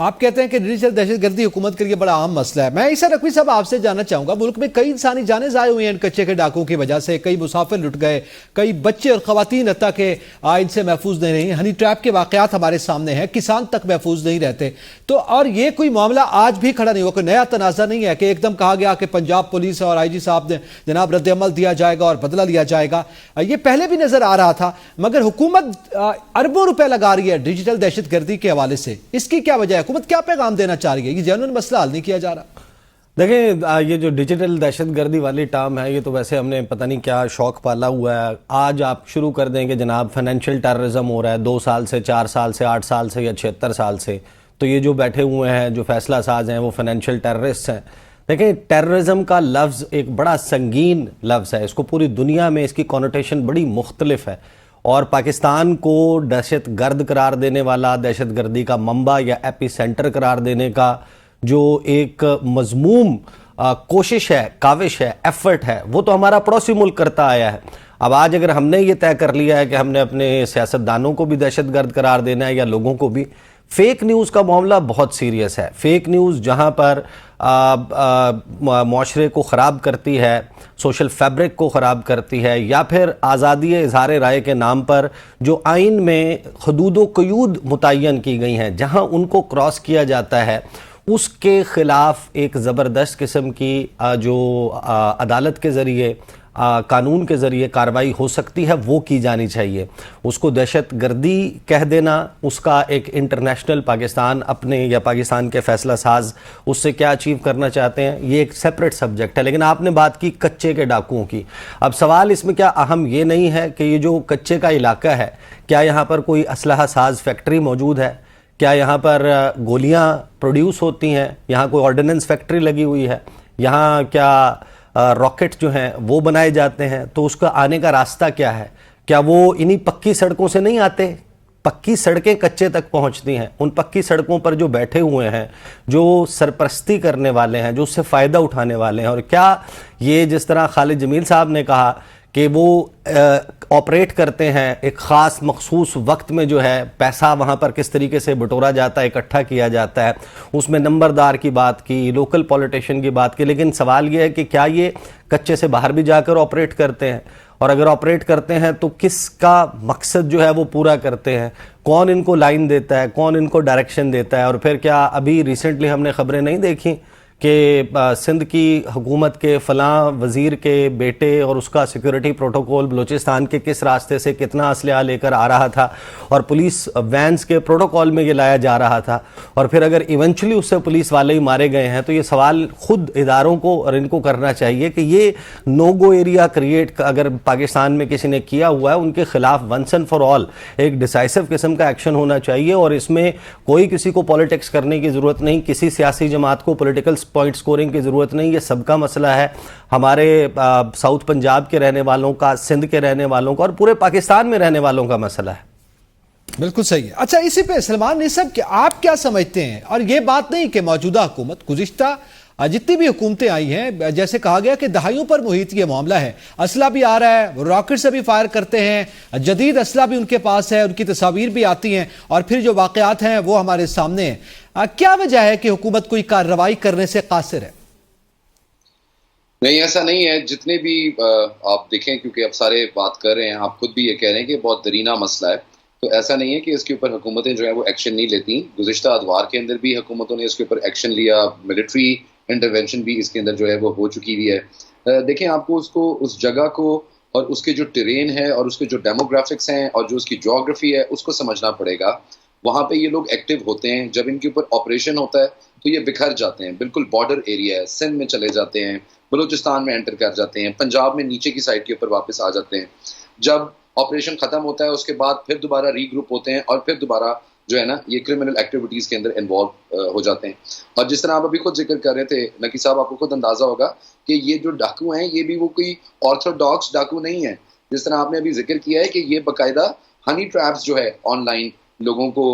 آپ کہتے ہیں کہ ڈیجیٹل دہشت گردی حکومت کے لیے بڑا عام مسئلہ ہے. میں عیسیٰ نقوی صاحب آپ سے جاننا چاہوں گا, ملک میں کئی انسانی جانیں ضائع ہوئی ہیں ان کچے کے ڈاکوں کی وجہ سے, کئی مسافر لٹ گئے, کئی بچے اور خواتین حتیٰ کہ ان سے محفوظ نہیں رہی, ہنی ٹریپ کے واقعات ہمارے سامنے ہیں, کسان تک محفوظ نہیں رہتے. تو اور یہ کوئی معاملہ آج بھی کھڑا نہیں ہوا, کوئی نیا تنازع نہیں ہے کہ ایک دم کہا گیا کہ پنجاب پولیس اور آئی جی صاحب نے جناب رد عمل دیا جائے گا اور بدلہ لیا جائے گا. یہ پہلے بھی نظر آ رہا تھا, مگر حکومت اربوں روپے لگا رہی ہے ڈیجیٹل دہشت گردی کے حوالے سے. اس کی کیا وجہ ہے؟ حکومت کیا پیغام دینا چاہ رہی ہے؟ یہ جنون مسئلہ حل نہیں کیا جا رہا. دیکھیں, یہ جو ڈیجیٹل دہشت گردی والی ٹرم ہے, یہ تو ویسے ہم نے پتہ نہیں کیا شوق پالا ہوا ہے. آج آپ شروع کر دیں کہ جناب فائنینشیل ٹیررزم ہو رہا ہے 2 سال سے, 4 سال سے, 8 سال سے یا 76 سال سے, تو یہ جو بیٹھے ہوئے ہیں جو فیصلہ ساز ہیں وہ فائنینشیل ٹیررسٹ ہیں. دیکھیں, ٹیررزم کا لفظ ایک بڑا سنگین لفظ ہے, اس کو پوری دنیا میں اس کی کونوٹیشن بڑی مختلف ہے, اور پاکستان کو دہشت گرد قرار دینے والا, دہشت گردی کا منبع یا ایپی سینٹر قرار دینے کا جو ایک مذموم کوشش ہے, کاوش ہے, ایفرٹ ہے, وہ تو ہمارا پڑوسی ملک کرتا آیا ہے. اب آج اگر ہم نے یہ طے کر لیا ہے کہ ہم نے اپنے سیاستدانوں کو بھی دہشت گرد قرار دینا ہے یا لوگوں کو بھی, فیک نیوز کا معاملہ بہت سیریس ہے. فیک نیوز جہاں پر معاشرے کو خراب کرتی ہے, سوشل فیبرک کو خراب کرتی ہے, یا پھر آزادی اظہار رائے کے نام پر جو آئین میں حدود و قیود متعین کی گئی ہیں, جہاں ان کو کراس کیا جاتا ہے, اس کے خلاف ایک زبردست قسم کی جو عدالت کے ذریعے, قانون کے ذریعے کارروائی ہو سکتی ہے وہ کی جانی چاہیے. اس کو دہشت گردی کہہ دینا, اس کا ایک انٹرنیشنل پاکستان اپنے یا پاکستان کے فیصلہ ساز اس سے کیا اچیو کرنا چاہتے ہیں, یہ ایک سیپریٹ سبجیکٹ ہے. لیکن آپ نے بات کی کچے کے ڈاکوؤں کی. اب سوال اس میں کیا اہم یہ نہیں ہے کہ یہ جو کچے کا علاقہ ہے, کیا یہاں پر کوئی اسلحہ ساز فیکٹری موجود ہے, کیا یہاں پر گولیاں پروڈیوس ہوتی ہیں, یہاں کوئی آرڈیننس فیکٹری لگی ہوئی ہے, یہاں کیا راکٹ جو ہیں وہ بنائے جاتے ہیں, تو اس کا آنے کا راستہ کیا ہے, کیا وہ انہی پکی سڑکوں سے نہیں آتے؟ پکی سڑکیں کچے تک پہنچتی ہیں, ان پکی سڑکوں پر جو بیٹھے ہوئے ہیں, جو سرپرستی کرنے والے ہیں, جو اس سے فائدہ اٹھانے والے ہیں, اور کیا یہ جس طرح خالد جمیل صاحب نے کہا کہ وہ آپریٹ کرتے ہیں ایک خاص مخصوص وقت میں, جو ہے پیسہ وہاں پر کس طریقے سے بٹورا جاتا ہے, اکٹھا کیا جاتا ہے, اس میں نمبردار کی بات کی, لوکل پولیٹیشین کی بات کی. لیکن سوال یہ ہے کہ کیا یہ کچے سے باہر بھی جا کر آپریٹ کرتے ہیں, اور اگر آپریٹ کرتے ہیں تو کس کا مقصد جو ہے وہ پورا کرتے ہیں, کون ان کو لائن دیتا ہے, کون ان کو ڈائریکشن دیتا ہے. اور پھر کیا ابھی ریسنٹلی ہم نے خبریں نہیں دیکھیں کہ سندھ کی حکومت کے فلاں وزیر کے بیٹے اور اس کا سیکیورٹی پروٹوکول بلوچستان کے کس راستے سے کتنا اسلحہ لے کر آ رہا تھا, اور پولیس وینز کے پروٹوکول میں یہ لایا جا رہا تھا, اور پھر اگر ایونچولی اس سے پولیس والے ہی مارے گئے ہیں, تو یہ سوال خود اداروں کو اور ان کو کرنا چاہیے کہ یہ نو گو ایریا کریٹ اگر پاکستان میں کسی نے کیا ہوا ہے, ان کے خلاف ونس اینڈ فار آل ایک ڈیسائسو قسم کا ایکشن ہونا چاہیے. اور اس میں کوئی کسی کو پولیٹکس کرنے کی ضرورت نہیں, کسی سیاسی جماعت کو پولیٹیکل پوائنٹ سکورنگ کی ضرورت نہیں. یہ سب کا مسئلہ ہے, ہمارے ساؤتھ پنجاب کے رہنے والوں کا, سندھ کے رہنے والوں کا, اور پورے پاکستان میں رہنے والوں کا مسئلہ ہے. بالکل صحیح ہے. اچھا, اسی پہ سلمان نصب کہ آپ کیا سمجھتے ہیں, اور یہ بات نہیں کہ موجودہ حکومت, گزشتہ جتنی بھی حکومتیں آئی ہیں, جیسے کہا گیا کہ دہائیوں پر محیط یہ معاملہ ہے, اسلحہ بھی آ رہا ہے, راکٹ سے بھی فائر کرتے ہیں, جدید اسلحہ بھی ان کے پاس ہے, ان کی تصاویر بھی آتی ہیں, اور پھر جو واقعات ہیں وہ ہمارے سامنے ہیں. کیا وجہ ہے کہ حکومت کوئی کارروائی کرنے سے قاصر ہے؟ نہیں, ایسا نہیں ہے. جتنے بھی آپ دیکھیں, کیونکہ اب سارے بات کر رہے ہیں, آپ خود بھی یہ کہہ رہے ہیں کہ بہت درینہ مسئلہ ہے, تو ایسا نہیں ہے کہ اس کے اوپر حکومتیں جو ہیں وہ ایکشن نہیں لیتی. گزشتہ ادوار کے اندر بھی حکومتوں نے اس کے اوپر ایکشن لیا, ملٹری انٹرونشن بھی اس کے اندر جو ہے وہ ہو چکی ہوئی ہے. دیکھیں, آپ کو اس جگہ کو اور اس کے جو ٹرین ہے اور اس کے جو ڈیموگرافکس ہیں اور جو اس کی جیوگرافی ہے اس کو سمجھنا پڑے گا. وہاں پہ یہ لوگ ایکٹیو ہوتے ہیں, جب ان کے اوپر آپریشن ہوتا ہے تو یہ بکھر جاتے ہیں. بالکل بارڈر ایریا ہے, سندھ میں چلے جاتے ہیں, بلوچستان میں انٹر کر جاتے ہیں, پنجاب میں نیچے کی سائڈ کے اوپر واپس آ جاتے ہیں. جب آپریشن ختم ہوتا ہے اس کے بعد پھر دوبارہ ری گروپ ہوتے ہیں, اور پھر دوبارہ جو ہے نا یہ کرمنل ایکٹیویٹیز کے اندر انوالو ہو جاتے ہیں. اور جس طرح آپ ابھی خود ذکر کر رہے تھے نقی صاحب, آپ کو خود اندازہ ہوگا کہ یہ جو ڈاکو ہیں یہ بھی وہ کوئی آرتھوڈاکس ڈاکو نہیں ہے. جس طرح آپ نے ابھی ذکر کیا ہے کہ یہ باقاعدہ ہنی ٹریپس جو ہے آن لائن لوگوں کو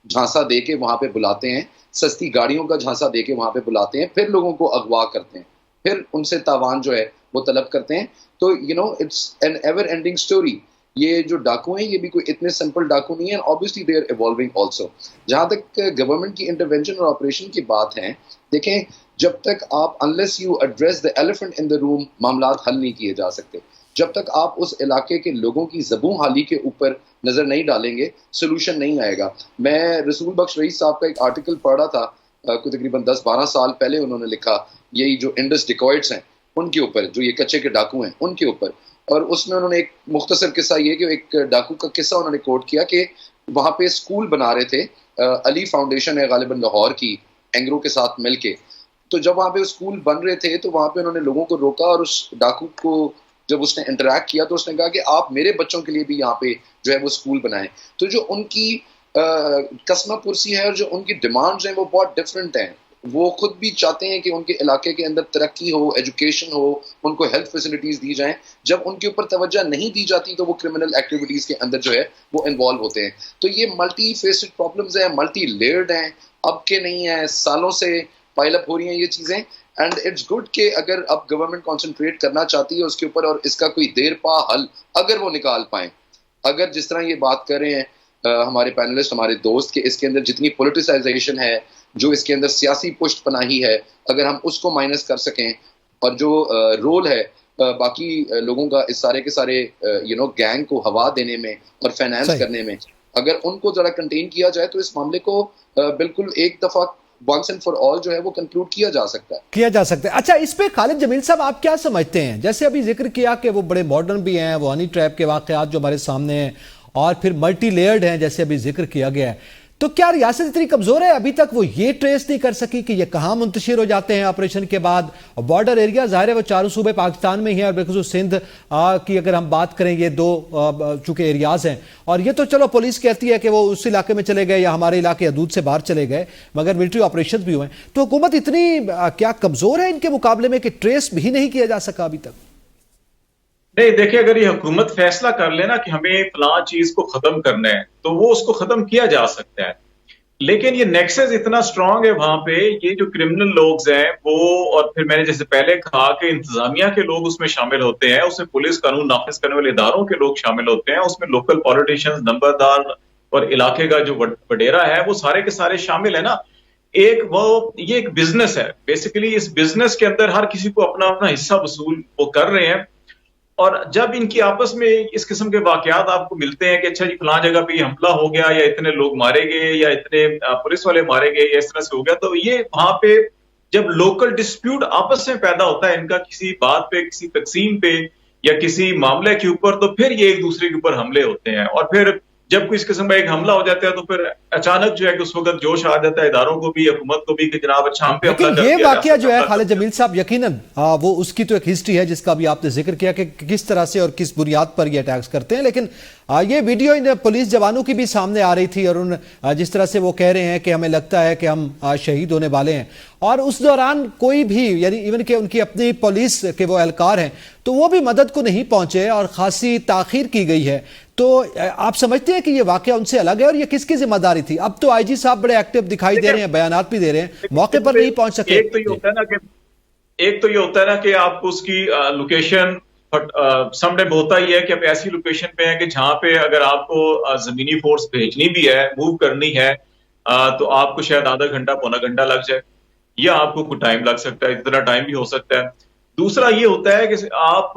جھانسا دے کے وہاں پہ بلاتے ہیں, سستی گاڑیوں کا جھانسا دے کے وہاں پہ بلاتے ہیں, پھر لوگوں کو اغوا کرتے ہیں, پھر ان سے تاوان جو ہے وہ طلب کرتے ہیں. تو it's an ever ending story. یہ جو ڈاکو ہیں یہ بھی کوئی اتنے سمپل ڈاکو نہیں ہیں. obviously they are evolving also. جہاں تک گورنمنٹ کی انٹروینشن اور آپریشن کی بات ہے, دیکھیں جب تک آپ unless you address the elephant in the room معاملات حل نہیں کیے جا سکتے. جب تک آپ اس علاقے کے لوگوں کی زبوں حالی کے اوپر نظر نہیں ڈالیں گے سولوشن نہیں آئے گا. میں رسول بخش رئیس صاحب کا ایک آرٹیکل پڑھا تھا کوئی تقریباً 10-12 سال پہلے, انہوں نے لکھا یہی جو انڈس ڈیکوائٹس ہیں ان کے اوپر, جو یہ کچے کے ڈاکو ہیں ان کے اوپر, اور اس میں انہوں نے ایک مختصر قصہ یہ کہ ایک ڈاکو کا قصہ انہوں نے کوٹ کیا کہ وہاں پہ اسکول بنا رہے تھے, علی فاؤنڈیشن ہے غالباً لاہور کی, اینگرو کے ساتھ مل کے. تو جب وہاں پہ اسکول بن رہے تھے تو وہاں پہ انہوں نے لوگوں کو روکا, اور اس ڈاکو کو جب اس نے انٹریکٹ کیا تو اس نے کہا کہ آپ میرے بچوں کے لیے بھی یہاں پہ جو ہے وہ اسکول بنائیں. تو جو ان کی قسمہ پرسی ہے اور جو ان کی ڈیمانڈز ہیں وہ بہت ڈفرینٹ ہیں. وہ خود بھی چاہتے ہیں کہ ان کے علاقے کے اندر ترقی ہو, ایجوکیشن ہو, ان کو ہیلتھ فیسلٹیز دی جائیں. جب ان کے اوپر توجہ نہیں دی جاتی تو وہ کرمنل ایکٹیویٹیز کے اندر جو ہے وہ انوالو ہوتے ہیں. تو یہ ملٹی فیسڈ پرابلمز ہیں, ملٹی لیئرڈ ہیں, اب کے نہیں ہیں, سالوں سے پائل اپ ہو رہی ہیں یہ چیزیں. اینڈ اٹس گڈ کہ اگر اب گورنمنٹ کانسنٹریٹ کرنا چاہتی ہے اس کے اوپر اور اس کا کوئی دیر پا حل اگر وہ نکال پائیں, اگر جس طرح یہ بات کر رہے ہیں ہمارے پینلسٹ, ہمارے دوست, کہ اس کے اندر جتنی پولیٹیسائزیشن ہے, جو اس کے اندر سیاسی پشت پناہی ہے, اگر ہم اس کو مائنس کر سکیں, اور جو رول ہے باقی لوگوں کا اس سارے کے سارے گینگ کو ہوا دینے میں اور فائنانس کرنے میں, اگر ان کو ذرا کنٹین کیا جائے تو اس معاملے کو بالکل ایک دفعہ once and for all جو ہے وہ کنکلوڈ کیا جا سکتا ہے. اچھا, اس پہ خالد جمیل صاحب آپ کیا سمجھتے ہیں؟ جیسے ابھی ذکر کیا کہ وہ بڑے ماڈرن بھی ہیں, وہ ہنی ٹریپ کے واقعات جو ہمارے سامنے ہیں, اور پھر ملٹی لیئرڈ ہیں جیسے ابھی ذکر کیا گیا ہے, تو کیا ریاست اتنی کمزور ہے ابھی تک وہ یہ ٹریس نہیں کر سکی کہ یہ کہاں منتشر ہو جاتے ہیں آپریشن کے بعد؟ بارڈر ایریا ظاہر ہے وہ چاروں صوبے پاکستان میں ہی ہیں, اور بالخصوص سندھ کی اگر ہم بات کریں, یہ دو چونکہ ایریاز ہیں, اور یہ تو چلو پولیس کہتی ہے کہ وہ اس علاقے میں چلے گئے یا ہمارے علاقے حدود سے باہر چلے گئے, مگر ملٹری آپریشن بھی ہوئے. تو حکومت اتنی کیا کمزور ہے ان کے مقابلے میں کہ ٹریس بھی نہیں کیا جا سکا ابھی تک؟ نہیں, دیکھیں اگر یہ حکومت فیصلہ کر لینا کہ ہمیں فلاں چیز کو ختم کرنا ہے تو وہ اس کو ختم کیا جا سکتا ہے, لیکن یہ نیکسس اتنا اسٹرانگ ہے وہاں پہ, یہ جو کرمنل لوگ ہیں وہ, اور پھر میں نے جیسے پہلے کہا کہ انتظامیہ کے لوگ اس میں شامل ہوتے ہیں, اس میں پولیس قانون نافذ کرنے والے اداروں کے لوگ شامل ہوتے ہیں, اس میں لوکل پولیٹیشینز, نمبردار اور علاقے کا جو وڈیرا ہے وہ سارے کے سارے شامل ہیں نا. یہ ایک بزنس ہے بیسیکلی, اس بزنس کے اندر ہر کسی کو اپنا اپنا حصہ وصول وہ کر رہے ہیں. اور جب ان کی آپس میں اس قسم کے واقعات آپ کو ملتے ہیں کہ اچھا جی فلاں جگہ پہ یہ حملہ ہو گیا, یا اتنے لوگ مارے گئے, یا اتنے پولیس والے مارے گئے, یا اس طرح سے ہو گیا, تو یہ وہاں پہ جب لوکل ڈسپیوٹ آپس میں پیدا ہوتا ہے ان کا کسی بات پہ, کسی تقسیم پہ, یا کسی معاملے کے اوپر, تو پھر یہ ایک دوسرے کے اوپر حملے ہوتے ہیں. اور پھر جب کوئی اس قسم کا ایک حملہ ہو جاتا ہے تو پھر اچانک جو ہے کہ اس وقت جوش آ جاتا ہے اداروں کو بھی, حکومت کو بھی, کہ جناب اچھا ہم پہ حملہ کر دیا. یہ واقعہ جو ہے خالد جمیل صاحب یقیناً وہ اس کی تو ایک ہسٹری ہے جس کا بھی آپ نے ذکر کیا کہ کس طرح سے اور کس بنیاد پر یہ اٹیکس کرتے ہیں, لیکن یہ ویڈیو ان پولیس جوانوں کی بھی سامنے آ رہی تھی, اور ان جس طرح سے وہ کہہ رہے ہیں کہ ہمیں لگتا ہے کہ ہم شہید ہونے والے ہیں, اور اس دوران کوئی بھی, یعنی ایون کہ ان کی اپنی پولیس کے وہ اہلکار ہیں تو وہ بھی مدد کو نہیں پہنچے اور خاصی تاخیر کی گئی ہے. تو آپ سمجھتے ہیں کہ یہ واقعہ ان سے الگ ہے, اور یہ کس کی ذمہ داری تھی؟ اب تو آئی جی صاحب بڑے ایکٹیو دکھائی دے رہے ہیں, بیانات بھی دے رہے ہیں, موقع پر نہیں پہنچ سکے. ایک تو یہ ہوتا ہے نا کہ آپ اس کی لوکیشن سم ٹائم ہوتا ہی ہے کہ آپ ایسی لوکیشن پہ ہیں کہ جہاں پہ اگر آپ کو زمینی فورس بھیجنی بھی ہے, موو کرنی ہے, تو آپ کو شاید آدھا گھنٹہ پونا گھنٹہ لگ جائے, یا آپ کو کچھ ٹائم لگ سکتا ہے, اتنا ٹائم بھی ہو سکتا ہے. دوسرا یہ ہوتا ہے کہ آپ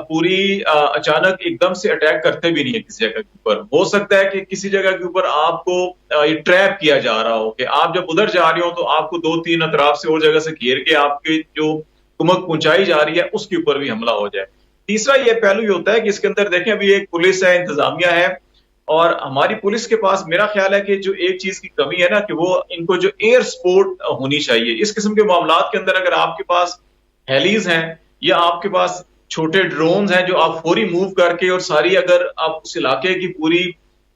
پوری اچانک ایک دم سے اٹیک کرتے بھی نہیں ہیں کسی جگہ کے اوپر. ہو سکتا ہے کہ کسی جگہ کے اوپر آپ کو یہ ٹریپ کیا جا رہا ہو کہ آپ جب ادھر جا رہے ہو تو آپ کو 2-3 اطراف سے اور جگہ سے گھیر کے آپ کی جو کمک پہنچائی جا رہی ہے اس کے اوپر بھی حملہ ہو جائے. تیسرا یہ پہلو یہ ہوتا ہے کہ اس کے اندر دیکھیں ابھی ایک پولیس ہے, انتظامیہ ہے, اور ہماری پولیس کے پاس میرا خیال ہے کہ جو ایک چیز کی کمی ہے نا کہ وہ ان کو جو ایئر سپورٹ ہونی چاہیے. اس قسم کے معاملات کے اندر اگر آپ کے پاس ہیلیز ہیں یا آپ کے پاس چھوٹے ڈرونز ہیں جو آپ فوری موو کر کے, اور ساری اگر آپ اس علاقے کی پوری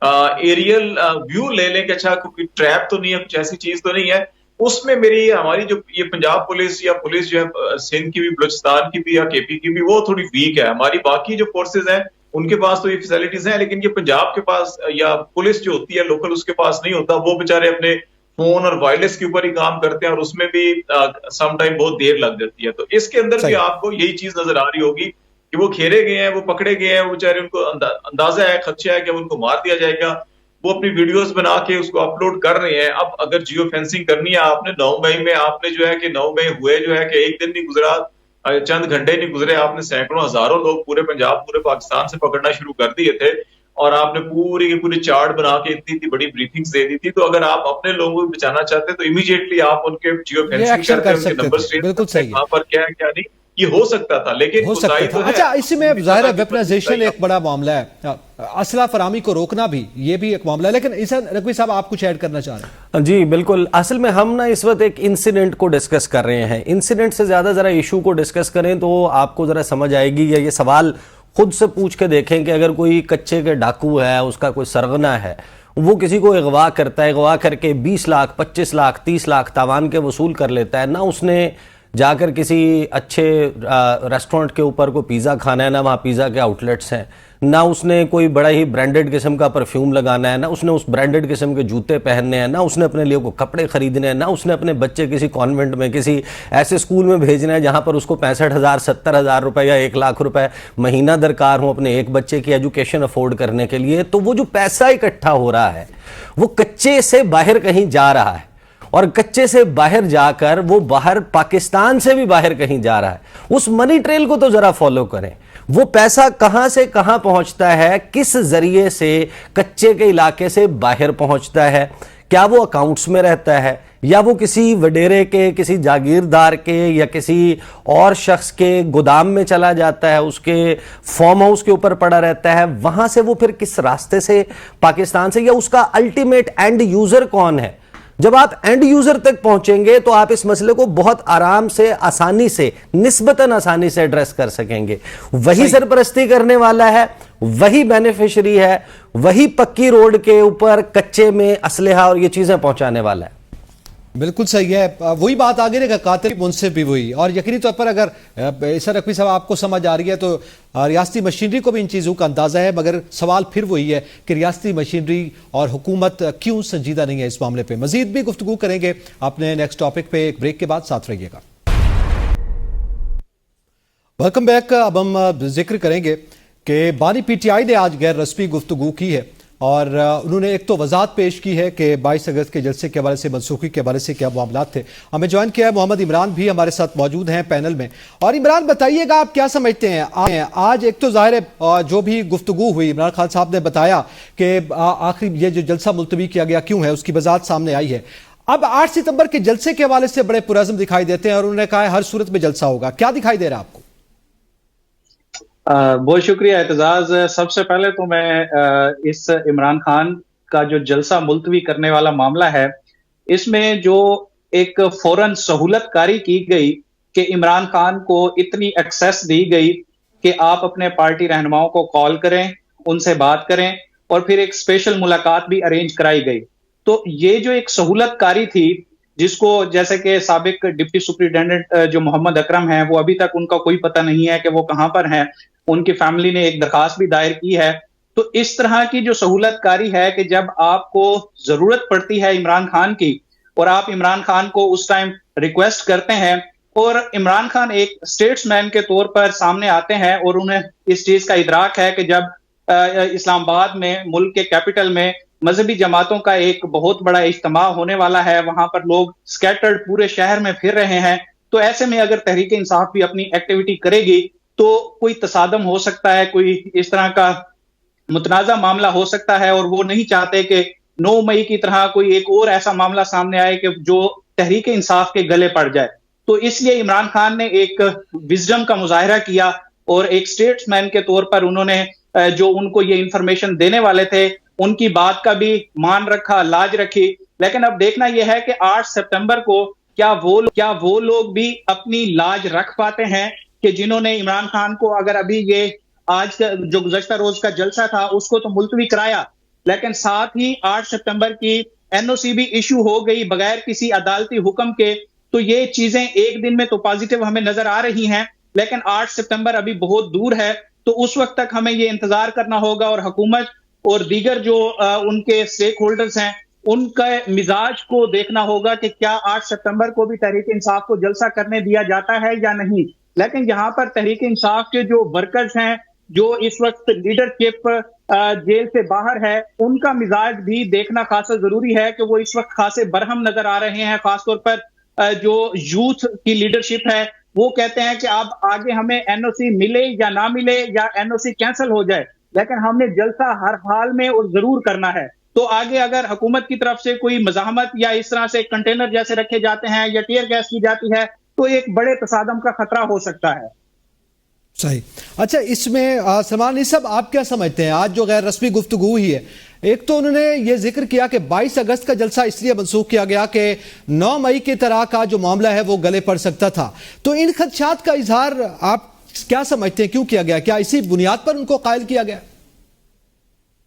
ایریل ویو لے لیں کہ اچھا کوئی ٹریپ تو نہیں ہے, کچھ ایسی چیز تو نہیں ہے, اس میں ہماری جو یہ پنجاب پولیس یا پولیس جو ہے سندھ کی بھی, بلوچستان کی بھی یا کے پی کی بھی, وہ تھوڑی ویک ہے. ہماری باقی جو فورسز ہیں ان کے پاس تو یہ فیسلٹیز ہیں, لیکن یہ پنجاب کے پاس یا پولیس جو ہوتی ہے لوکل اس کے پاس نہیں ہوتا. وہ بیچارے اپنے فون اور وائرلیس کے اوپر ہی کام کرتے ہیں, اور اس میں بھی سم ٹائم بہت دیر لگ جاتی ہے. تو اس کے اندر بھی آپ کو یہی چیز نظر آ رہی ہوگی کہ وہ گھیرے گئے ہیں, وہ پکڑے گئے ہیں, وہ بیچارے ان کو اندازہ ہے, خدشہ ہے کہ ان کو مار دیا جائے گا, وہ اپنی ویڈیوز بنا کے اس کو اپلوڈ کر رہے ہیں. اب اگر جیو فینسنگ کرنی ہے آپ نے 9 مئی میں, آپ نے جو ہے کہ 9 مئی ہوئے جو ہے کہ ایک دن نہیں گزرا, چند گھنٹے نہیں گزرے, آپ نے سینکڑوں ہزاروں لوگ پورے پنجاب پورے پاکستان سے پکڑنا شروع کر دیے تھے, اور آپ نے پوری کی پوری چارٹ بنا کے اتنی بڑی بریفنگز دے دی تھی. تو اگر آپ اپنے لوگوں کو بچانا چاہتے تو امیڈیٹلی آپ ان کے جیو فینسنگ کرتے, ان کے نمبر ٹریس بالکل کرتے, صحیح کہاں پر کیا ہے کیا نہیں, یہ ہو سکتا تھا. لیکن ہو سکتا تھا. اچھا, اسی میں ظاہر ہے ویپنائزیشن ایک بڑا معاملہ ہے, اسلحہ فراہمی کو روکنا بھی یہ بھی ایک معاملہ ہے. لیکن احسان رقوی صاحب آپ کچھ ایڈ کرنا چاہ رہے ہیں؟ جی بالکل. اصل میں ہم نا اس وقت ایک انسیڈنٹ کو ڈسکس کر رہے ہیں. انسیڈنٹ سے زیادہ ذرا ایشو کو ڈسکس کریں تو آپ کو ذرا سمجھ آئے گی, یا یہ سوال خود سے پوچھ کے دیکھیں کہ اگر کوئی کچے کے ڈاکو ہے, اس کا کوئی سرغنہ ہے, وہ کسی کو اغوا کرتا ہے, اغوا کر کے 20 لاکھ 25 لاکھ 30 لاکھ تاوان کے وصول کر لیتا ہے, نہ اس نے جا کر کسی اچھے ریسٹورنٹ کے اوپر کوئی پیزا کھانا ہے, نہ وہاں پیزا کے آؤٹ لیٹس ہیں, نہ اس نے کوئی بڑا ہی برانڈڈ قسم کا پرفیوم لگانا ہے, نہ اس نے اس برانڈڈ قسم کے جوتے پہننے ہیں, نہ اس نے اپنے لیے کو کپڑے خریدنے ہیں, نہ اس نے اپنے بچے کسی کانوینٹ میں کسی ایسے اسکول میں بھیجنا ہے جہاں پر اس کو 65,000 70,000 روپے یا 1 لاکھ روپے مہینہ درکار ہوں اپنے ایک بچے کی ایجوکیشن افورڈ کرنے کے لیے. تو وہ جو پیسہ اکٹھا ہو رہا ہے وہ کچے سے باہر کہیں جا رہا ہے, اور کچے سے باہر جا کر وہ باہر پاکستان سے بھی باہر کہیں جا رہا ہے. اس منی ٹریل کو تو ذرا فالو کریں. وہ پیسہ کہاں سے کہاں پہنچتا ہے, کس ذریعے سے کچے کے علاقے سے باہر پہنچتا ہے, کیا وہ اکاؤنٹس میں رہتا ہے, یا وہ کسی وڈیرے کے, کسی جاگیردار کے, یا کسی اور شخص کے گودام میں چلا جاتا ہے, اس کے فارم ہاؤس کے اوپر پڑا رہتا ہے, وہاں سے وہ پھر کس راستے سے پاکستان سے, یا اس کا الٹیمیٹ اینڈ یوزر کون ہے. جب آپ اینڈ یوزر تک پہنچیں گے تو آپ اس مسئلے کو بہت آرام سے, آسانی سے, نسبتاً آسانی سے ایڈریس کر سکیں گے. وہی سرپرستی کرنے والا ہے, وہی بینیفیشری ہے, وہی پکی روڈ کے اوپر کچے میں اسلحہ اور یہ چیزیں پہنچانے والا ہے. بالکل صحیح ہے. وہی بات آگے رہے گا, قاتل منصف بھی وہی. اور یقینی طور پر اگر احسان رقوی صاحب آپ کو سمجھ آ رہی ہے تو ریاستی مشینری کو بھی ان چیزوں کا اندازہ ہے, مگر سوال پھر وہی ہے کہ ریاستی مشینری اور حکومت کیوں سنجیدہ نہیں ہے اس معاملے پہ. مزید بھی گفتگو کریں گے اپنے نیکسٹ ٹاپک پہ, ایک بریک کے بعد ساتھ رہیے گا. Welcome back. اب ہم ذکر کریں گے کہ بانی پی ٹی آئی نے آج غیر رسمی گفتگو کی ہے, اور انہوں نے ایک تو وضاحت پیش کی ہے کہ 22 اگست کے جلسے کے حوالے سے, منسوخی کے حوالے سے کیا معاملات تھے. ہمیں جوائن کیا ہے محمد عمران بھی ہمارے ساتھ موجود ہیں پینل میں. اور عمران بتائیے گا آپ کیا سمجھتے ہیں آج, ایک تو ظاہر ہے جو بھی گفتگو ہوئی, عمران خان صاحب نے بتایا کہ آخری یہ جو جلسہ ملتوی کیا گیا کیوں ہے, اس کی وضاحت سامنے آئی ہے. اب 8 ستمبر کے جلسے کے حوالے سے بڑے پرعزم دکھائی دیتے ہیں, اور انہوں نے کہا ہے ہر صورت میں جلسہ ہوگا. کیا دکھائی دے رہا ہے آپ کو؟ بہت شکریہ اعتزاز. سب سے پہلے تو میں اس عمران خان کا جو جلسہ ملتوی کرنے والا معاملہ ہے, اس میں جو ایک فوراً سہولت کاری کی گئی کہ عمران خان کو اتنی ایکسیس دی گئی کہ آپ اپنے پارٹی رہنماؤں کو کال کریں, ان سے بات کریں, اور پھر ایک اسپیشل ملاقات بھی ارینج کرائی گئی. تو یہ جو ایک سہولت کاری تھی, جس کو جیسے کہ سابق ڈپٹی سپرنٹینڈنٹ جو محمد اکرم ہیں, وہ ابھی تک ان کا کوئی پتہ نہیں ہے کہ وہ کہاں پر ہیں, ان کی فیملی نے ایک درخواست بھی دائر کی ہے. تو اس طرح کی جو سہولت کاری ہے کہ جب آپ کو ضرورت پڑتی ہے عمران خان کی, اور آپ عمران خان کو اس ٹائم ریکویسٹ کرتے ہیں, اور عمران خان ایک اسٹیٹس مین کے طور پر سامنے آتے ہیں, اور انہیں اس چیز کا ادراک ہے کہ جب اسلام آباد میں, ملک کے کیپٹل میں, مذہبی جماعتوں کا ایک بہت بڑا اجتماع ہونے والا ہے, وہاں پر لوگ سکیٹرڈ پورے شہر میں پھر رہے ہیں, تو ایسے میں اگر تحریک انصاف بھی اپنی ایکٹیویٹی کرے گی تو کوئی تصادم ہو سکتا ہے, کوئی اس طرح کا متنازع معاملہ ہو سکتا ہے, اور وہ نہیں چاہتے کہ 9 مئی کی طرح کوئی ایک اور ایسا معاملہ سامنے آئے کہ جو تحریک انصاف کے گلے پڑ جائے. تو اس لیے عمران خان نے ایک وزڈم کا مظاہرہ کیا, اور ایک اسٹیٹس مین کے طور پر انہوں نے جو ان کو یہ انفارمیشن دینے والے تھے ان کی بات کا بھی مان رکھا, لاج رکھی. لیکن اب دیکھنا یہ ہے کہ 8 سپتمبر کو کیا وہ لوگ بھی اپنی لاج رکھ پاتے ہیں کہ جنہوں نے عمران خان کو, اگر ابھی یہ آج کا جو گزشتہ روز کا جلسہ تھا اس کو تو ملتوی کرایا, لیکن ساتھ ہی 8 سپتمبر کی NOC بھی ایشو ہو گئی بغیر کسی عدالتی حکم کے. تو یہ چیزیں ایک دن میں تو پازیٹیو ہمیں نظر آ رہی ہیں, لیکن 8 سپتمبر ابھی بہت دور ہے, تو اس وقت تک ہمیں یہ انتظار کرنا ہوگا, اور حکومت اور دیگر جو ان کے سٹیک ہولڈرز ہیں ان کا مزاج کو دیکھنا ہوگا کہ کیا 8 سپتمبر کو بھی تحریک انصاف کو جلسہ کرنے دیا جاتا ہے یا نہیں. لیکن یہاں پر تحریک انصاف کے جو ورکرز ہیں جو اس وقت لیڈرشپ جیل سے باہر ہے، ان کا مزاج بھی دیکھنا خاصا ضروری ہے کہ وہ اس وقت خاصے برہم نظر آ رہے ہیں. خاص طور پر جو یوتھ کی لیڈرشپ ہے وہ کہتے ہیں کہ اب آگے ہمیں این او سی ملے یا نہ ملے یا این او سی کینسل ہو جائے، لیکن ہم نے جلسہ ہر حال میں اور ضرور کرنا ہے. تو آگے اگر حکومت کی طرف سے کوئی مزاحمت یا اس طرح سے کنٹینر جیسے رکھے جاتے ہیں یا ٹیئر گیس کی جاتی ہے تو ایک بڑے تصادم کا خطرہ ہو سکتا ہے. صحیح. اچھا، اس میں سلمان علی صاحب آپ کیا سمجھتے ہیں؟ آج جو غیر رسمی گفتگو ہوئی ہے، ایک تو انہوں نے یہ ذکر کیا کہ 22 اگست کا جلسہ اس لیے منسوخ کیا گیا کہ 9 مئی کی طرح کا جو معاملہ ہے وہ گلے پڑ سکتا تھا. تو ان خدشات کا اظہار آپ کیا سمجھتے ہیں کیوں کیا گیا؟ کیا اسی بنیاد پر ان کو قائل کیا گیا؟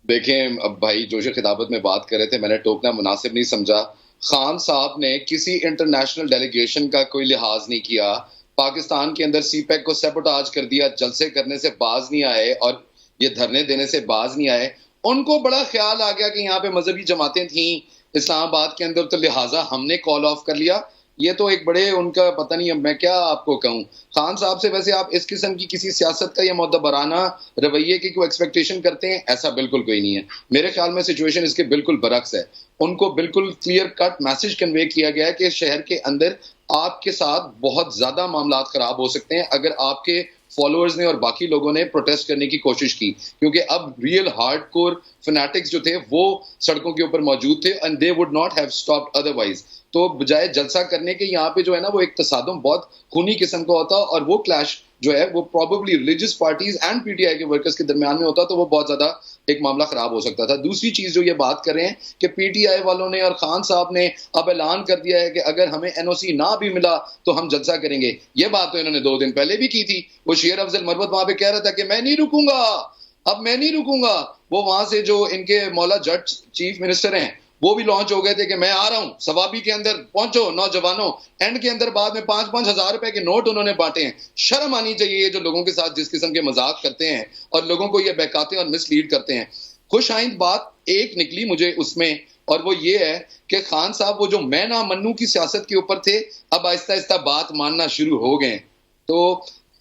دیکھیں، اب بھائی جوش خطابت میں بات کر رہے تھے، میں نے ٹوکنا مناسب نہیں سمجھا. خان صاحب نے کسی انٹرنیشنل ڈیلیگیشن کا کوئی لحاظ نہیں کیا. پاکستان کے اندر سی پیک کو سیبوٹاج کر دیا، جلسے کرنے سے باز نہیں آئے اور یہ دھرنے دینے سے باز نہیں آئے. ان کو بڑا خیال آ گیا کہ یہاں پہ مذہبی جماعتیں تھیں اسلام آباد کے اندر، تو لہٰذا ہم نے کال آف کر لیا. یہ تو ایک بڑے ان کا پتہ نہیں، میں کیا آپ کو کہوں. خان صاحب سے ویسے آپ اس قسم کی کسی سیاست کا یا معتبرانہ رویے کی کوئی ایکسپیکٹیشن کرتے ہیں؟ ایسا بالکل کوئی نہیں ہے. میرے خیال میں سچویشن اس کے بالکل برعکس ہے. ان کو بالکل کلیئر کٹ میسج کنوے کیا گیا ہے کہ شہر کے اندر آپ کے ساتھ بہت زیادہ معاملات خراب ہو سکتے ہیں اگر آپ کے فالوورز نے اور باقی لوگوں نے پروٹیسٹ کرنے کی کوشش کی، کیونکہ اب ریئل ہارڈ کور فنیٹکس جو تھے وہ سڑکوں کے اوپر موجود تھے and they would not have stopped otherwise. تو بجائے جلسہ کرنے کے یہاں پہ جو ہے نا وہ ایک تصادم بہت خونی قسم کا ہوتا، اور وہ کلیش جو ہے وہ probably religious parties and P T I کے ورکرز کے درمیان میں ہوتا تو وہ بہت زیادہ ایک معاملہ خراب ہو سکتا تھا. دوسری چیز جو یہ بات کر رہے ہیں کہ پی ٹی آئی والوں نے اور خان صاحب نے اب اعلان کر دیا ہے کہ اگر ہمیں این او سی نہ بھی ملا تو ہم جلسہ کریں گے. یہ بات تو انہوں نے 2 دن پہلے بھی کی تھی. وہ شیر افضل مروت وہاں پہ کہہ رہا تھا کہ میں نہیں رکوں گا، اب میں نہیں رکوں گا. وہ وہاں سے جو ان کے مولا جٹ چیف منسٹر ہیں وہ بھی لانچ ہو گئے تھے کہ میں آ رہا ہوں، ثوابی کے اندر پہنچو نوجوانوں. اینڈ کے اندر بعد میں 5-5 ہزار روپے کے نوٹ انہوں نے بانٹے ہیں. شرم آنی چاہیے یہ جو لوگوں کے ساتھ جس قسم کے مذاق کرتے ہیں اور لوگوں کو یہ بہکاتے اور مس لیڈ کرتے ہیں. خوش آئند بات ایک نکلی مجھے اس میں، اور وہ یہ ہے کہ خان صاحب وہ جو میں نہ منوں کی سیاست کے اوپر تھے اب آہستہ آہستہ بات ماننا شروع ہو گئے. تو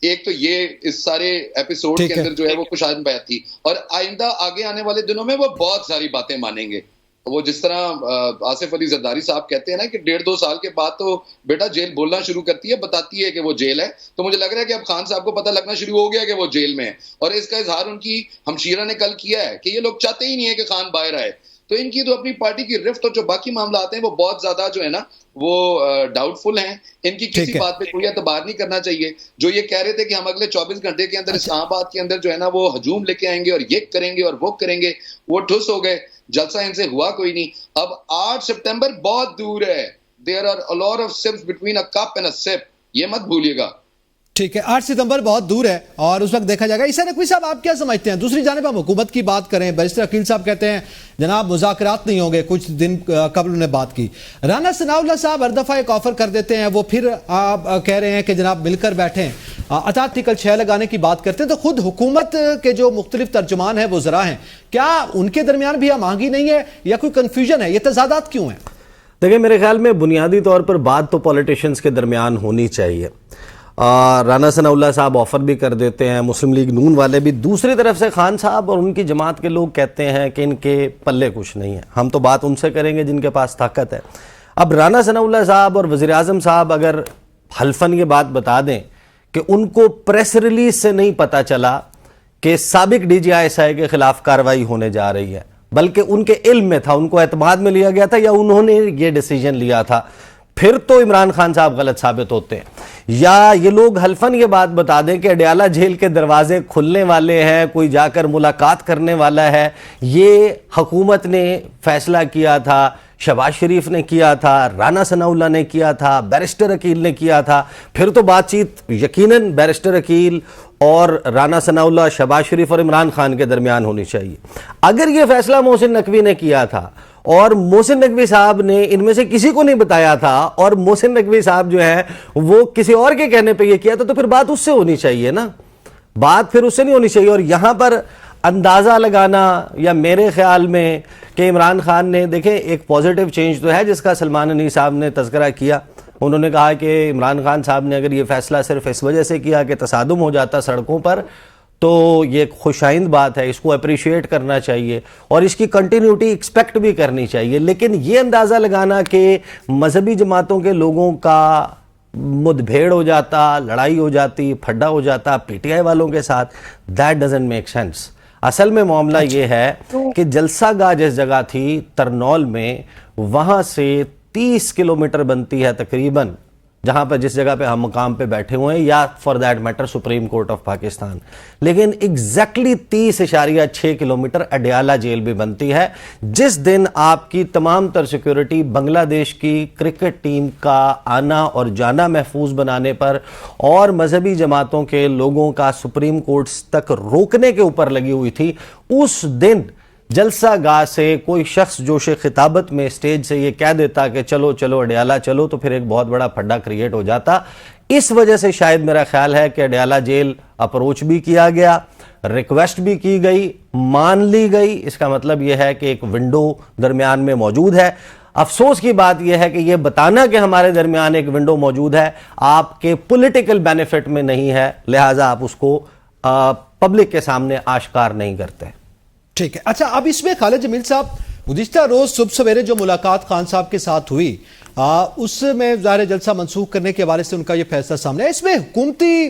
ایک تو یہ اس سارے ایپیسوڈ کے اندر جو ہے وہ خوش آئند بات تھی، اور آئندہ آگے آنے والے دنوں میں وہ بہت ساری باتیں مانیں گے. وہ جس طرح آصف علی زرداری صاحب کہتے ہیں نا کہ 1.5-2 سال کے بعد تو بیٹا جیل بولنا شروع کرتی ہے، بتاتی ہے کہ وہ جیل ہے. تو مجھے لگ رہا ہے کہ اب خان صاحب کو پتہ لگنا شروع ہو گیا کہ وہ جیل میں ہے، اور اس کا اظہار ان کی ہمشیرہ نے کل کیا ہے کہ یہ لوگ چاہتے ہی نہیں ہے کہ خان باہر آئے. تو ان کی تو اپنی پارٹی کی رفت اور جو باقی معاملات ہیں وہ بہت زیادہ جو ہے نا وہ ڈاؤٹ فل ہیں. ان کی کسی بات پہ کوئی اعتبار نہیں کرنا چاہیے. جو یہ کہہ رہے تھے کہ ہم اگلے 24 گھنٹے کے اندر اسلام آباد کے اندر جو ہے نا وہ ہجوم لے کے آئیں گے اور یہ کریں گے اور وہ کریں گے، وہ ٹھس ہو گئے. جلسہ ان سے ہوا کوئی نہیں. اب 8 سپٹمبر بہت دور ہے. There are a lot of sips between a cup and a sip. یہ مت بھولیے گا. ٹھیک ہے، 8 ستمبر بہت دور ہے اور اس وقت دیکھا جائے گا. عیسیٰ نقوی صاحب آپ کیا سمجھتے ہیں؟ دوسری جانب ہم حکومت کی بات کریں، بیرسٹر عقیل صاحب کہتے ہیں جناب مذاکرات نہیں ہوں گے، کچھ دن قبل انہوں نے بات کی. رانا ثناء اللہ صاحب ہر دفعہ ایک آفر کر دیتے ہیں، وہ پھر آپ کہہ رہے ہیں کہ جناب مل کر بیٹھیں. آرٹیکل 6 لگانے کی بات کرتے ہیں تو خود حکومت کے جو مختلف ترجمان ہیں وہ ذرا ہیں، کیا ان کے درمیان بھی ہم آہنگی نہیں ہے یا کوئی کنفیوژن ہے؟ یہ تضادات کیوں ہیں؟ دیکھیں میرے خیال میں بنیادی طور پر بات تو پولیٹیشنز کے درمیان ہونی چاہیے. رانا ثناء اللہ صاحب آفر بھی کر دیتے ہیں، مسلم لیگ نون والے بھی. دوسری طرف سے خان صاحب اور ان کی جماعت کے لوگ کہتے ہیں کہ ان کے پلے کچھ نہیں ہے، ہم تو بات ان سے کریں گے جن کے پاس طاقت ہے. اب رانا ثناء اللہ صاحب اور وزیر اعظم صاحب اگر حلفاً یہ بات بتا دیں کہ ان کو پریس ریلیز سے نہیں پتہ چلا کہ سابق D G I S I کے خلاف کارروائی ہونے جا رہی ہے، بلکہ ان کے علم میں تھا، ان کو اعتماد میں لیا گیا تھا یا انہوں نے یہ ڈیسیجن لیا تھا، پھر تو عمران خان صاحب غلط ثابت ہوتے ہیں. یا یہ لوگ حلفاً یہ بات بتا دیں کہ اڈیالہ جیل کے دروازے کھلنے والے ہیں، کوئی جا کر ملاقات کرنے والا ہے، یہ حکومت نے فیصلہ کیا تھا، شہباز شریف نے کیا تھا، رانا ثناء اللہ نے کیا تھا، بیرسٹر عقیل نے کیا تھا. پھر تو بات چیت یقیناً بیرسٹر عقیل اور رانا ثناء اللہ، شہباز شریف اور عمران خان کے درمیان ہونی چاہیے. اگر یہ فیصلہ محسن نقوی نے کیا تھا اور محسن نقوی صاحب نے ان میں سے کسی کو نہیں بتایا تھا اور محسن نقوی صاحب جو ہے وہ کسی اور کے کہنے پہ یہ کیا تھا، تو پھر بات اس سے ہونی چاہیے نا، بات پھر اس سے نہیں ہونی چاہیے. اور یہاں پر اندازہ لگانا یا میرے خیال میں کہ عمران خان نے، دیکھیں ایک پازیٹیو چینج تو ہے جس کا سلمان انی صاحب نے تذکرہ کیا، انہوں نے کہا کہ عمران خان صاحب نے اگر یہ فیصلہ صرف اس وجہ سے کیا کہ تصادم ہو جاتا سڑکوں پر تو یہ ایک خوشائند بات ہے، اس کو اپریشیٹ کرنا چاہیے اور اس کی کنٹینیوٹی ایکسپیکٹ بھی کرنی چاہیے. لیکن یہ اندازہ لگانا کہ مذہبی جماعتوں کے لوگوں کا مد بھیڑ ہو جاتا، لڑائی ہو جاتی، پھڈا ہو جاتا پی ٹی آئی والوں کے ساتھ، دیٹ ڈزنٹ میک سینس. اصل میں معاملہ یہ ہے کہ جلسہ گاہ جس جگہ تھی ترنول میں، وہاں سے 30 کلومیٹر بنتی ہے تقریباً جہاں پر جس جگہ پہ ہم مقام پہ بیٹھے ہوئے ہیں، یا for that matter supreme court of Pakistan. لیکن ایگزیکٹلی 30.6 کلومیٹر اڈیالہ جیل بھی بنتی ہے. جس دن آپ کی تمام تر سیکیورٹی بنگلہ دیش کی کرکٹ ٹیم کا آنا اور جانا محفوظ بنانے پر اور مذہبی جماعتوں کے لوگوں کا سپریم کورٹ تک روکنے کے اوپر لگی ہوئی تھی، اس دن جلسہ گاہ سے کوئی شخص جوش خطابت میں اسٹیج سے یہ کہہ دیتا کہ چلو چلو اڈیالہ چلو، تو پھر ایک بہت بڑا پھڈا کریٹ ہو جاتا. اس وجہ سے شاید میرا خیال ہے کہ اڈیالہ جیل اپروچ بھی کیا گیا، ریکویسٹ بھی کی گئی، مان لی گئی. اس کا مطلب یہ ہے کہ ایک ونڈو درمیان میں موجود ہے. افسوس کی بات یہ ہے کہ یہ بتانا کہ ہمارے درمیان ایک ونڈو موجود ہے آپ کے پولیٹیکل بینیفٹ میں نہیں ہے، لہٰذا آپ اس کو پبلک کے سامنے آشکار نہیں کرتے. ٹھیک ہے. اچھا، اب اس میں خالد جمیل صاحب، گزشتہ روز صبح سویرے جو ملاقات خان صاحب کے ساتھ ہوئی، اس میں ظاہر جلسہ منسوخ کرنے کے حوالے سے ان کا یہ فیصلہ سامنے ہے. اس میں حکومتی